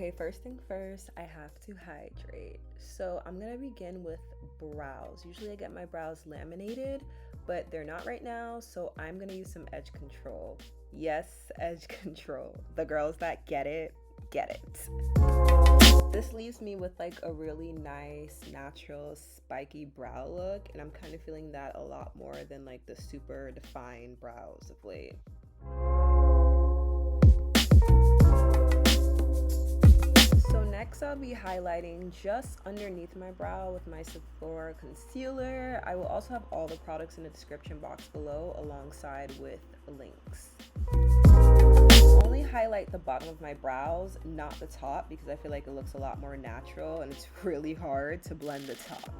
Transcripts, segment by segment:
Okay, first thing first, I have to hydrate. So I'm gonna begin with brows. Usually I get my brows laminated, but they're not right now, so I'm gonna use some edge control. Yes, edge control. The girls that get it, get it. This leaves me with like a really nice, natural, spiky brow look, and I'm kind of feeling that a lot more than like the super defined brows of late. So next I'll be highlighting just underneath my brow with my Sephora concealer. I will also have all the products in the description box below alongside with links. Only highlight the bottom of my brows, not the top, because I feel like it looks a lot more natural and it's really hard to blend the top.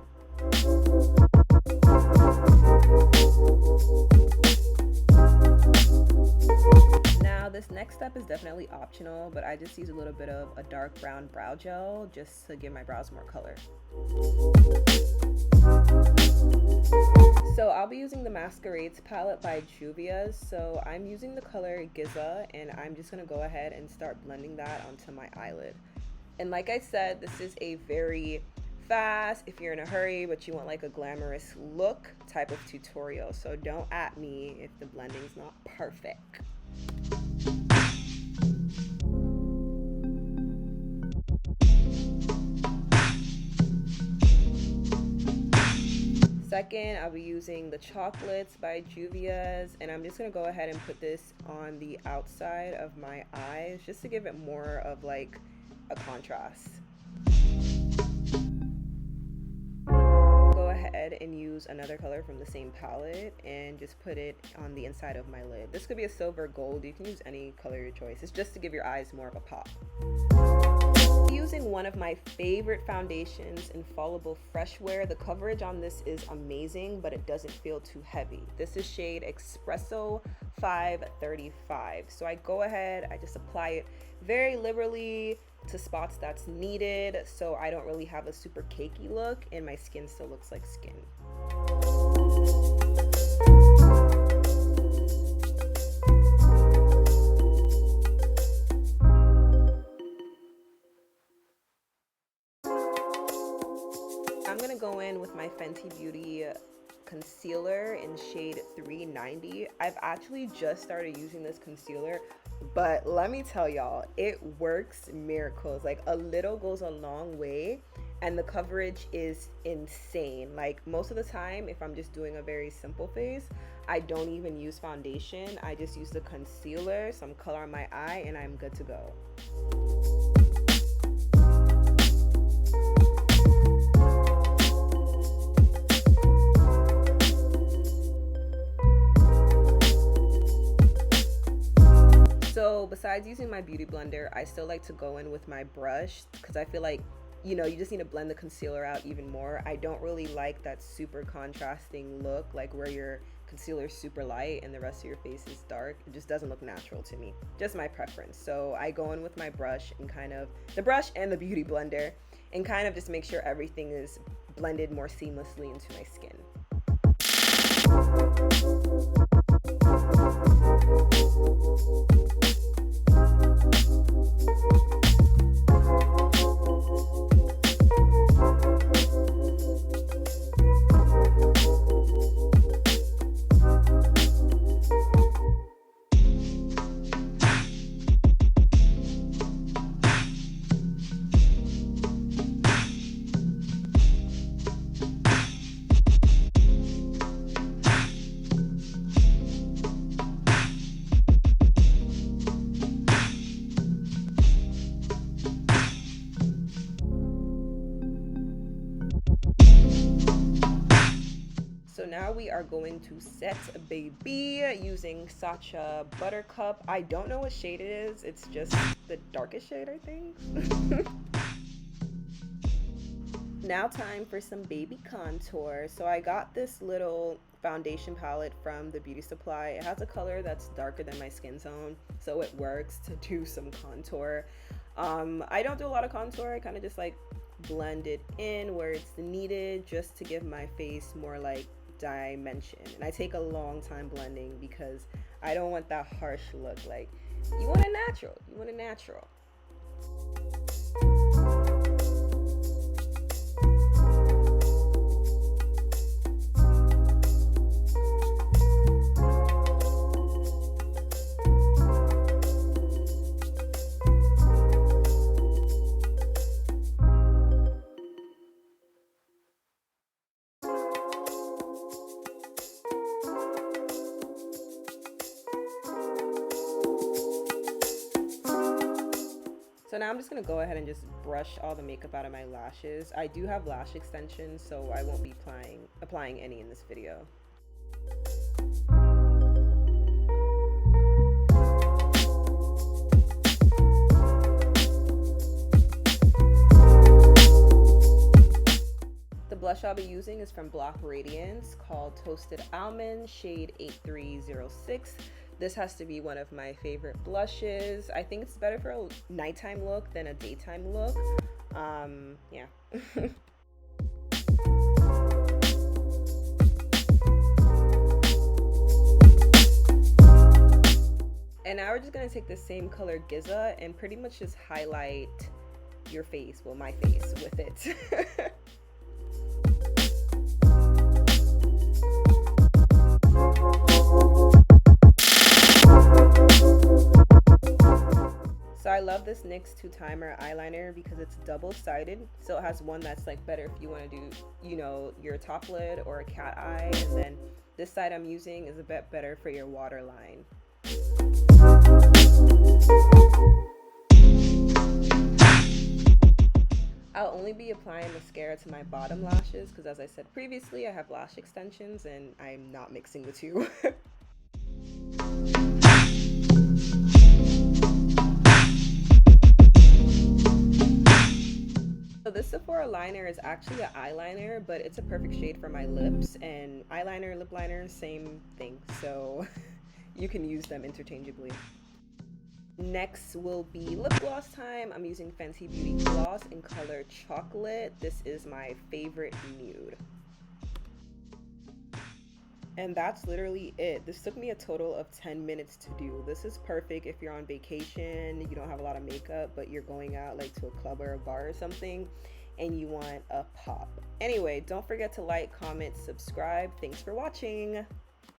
Now this next step is definitely optional, but I just use a little bit of a dark brown brow gel just to give my brows more color. So I'll be using the Masquerades palette by Juvia's. So I'm using the color Giza, and I'm just gonna go ahead and start blending that onto my eyelid. And like I said, this is a very fast, if you're in a hurry but you want like a glamorous look type of tutorial. So don't at me if the blending's not perfect. Second, I'll be using the Chocolates by Juvia's, and I'm just going to go ahead and put this on the outside of my eyes just to give it more of like a contrast. Go ahead and use another color from the same palette and just put it on the inside of my lid. This could be a silver gold, you can use any color of your choice. It's just to give your eyes more of a pop. Using one of my favorite foundations, Infallible Fresh Wear. The coverage on this is amazing, but it doesn't feel too heavy. This is shade Espresso 535. So I go ahead, I just apply it very liberally to spots that's needed, so I don't really have a super cakey look and my skin still looks like skin. I'm gonna go in with my Fenty Beauty concealer in shade 390. I've actually just started using this concealer, but let me tell y'all, it works miracles. Like a little goes a long way, and the coverage is insane. Like most of the time, if I'm just doing a very simple face, I don't even use foundation. I just use the concealer, some color on my eye, and I'm good to go. So besides using my beauty blender, I still like to go in with my brush because I feel like, you know, you just need to blend the concealer out even more. I don't really like that super contrasting look, like where your concealer is super light and the rest of your face is dark. It just doesn't look natural to me. Just my preference. So I go in with my brush and kind of, the brush and the beauty blender, and kind of just make sure everything is blended more seamlessly into my skin. So now we are going to set baby using Sacha Buttercup. I don't know what shade it is. It's just the darkest shade, I think. Now time for some baby contour. So I got this little foundation palette from the beauty supply. It has a color that's darker than my skin tone, so it works to do some contour. I don't do a lot of contour. I kind of just like blend it in where it's needed just to give my face more like dimension. And I take a long time blending because I don't want that harsh look. Like, you want a natural. So now I'm just going to go ahead and just brush all the makeup out of my lashes. I do have lash extensions, so I won't be applying any in this video. The blush I'll be using is from Block Radiance, called Toasted Almond, shade 8306. This has to be one of my favorite blushes. I think it's better for a nighttime look than a daytime look. Yeah. And now we're just gonna take the same color Giza and pretty much just highlight your face, well, my face, with it. So I love this NYX 2-timer eyeliner because it's double-sided. So it has one that's like better if you want to do, you know, your top lid or a cat eye. And then this side I'm using is a bit better for your waterline. I'll only be applying mascara to my bottom lashes because, as I said previously, I have lash extensions and I'm not mixing the two. So this Sephora liner is actually an eyeliner, but it's a perfect shade for my lips, and eyeliner, lip liner, same thing, so you can use them interchangeably. Next will be lip gloss time. I'm using Fenty Beauty Gloss in color Chocolate. This is my favorite nude. And that's literally it. This took me a total of 10 minutes to do. This is perfect if you're on vacation, you don't have a lot of makeup, but you're going out like to a club or a bar or something, and you want a pop. Anyway, don't forget to like, comment, subscribe. Thanks for watching.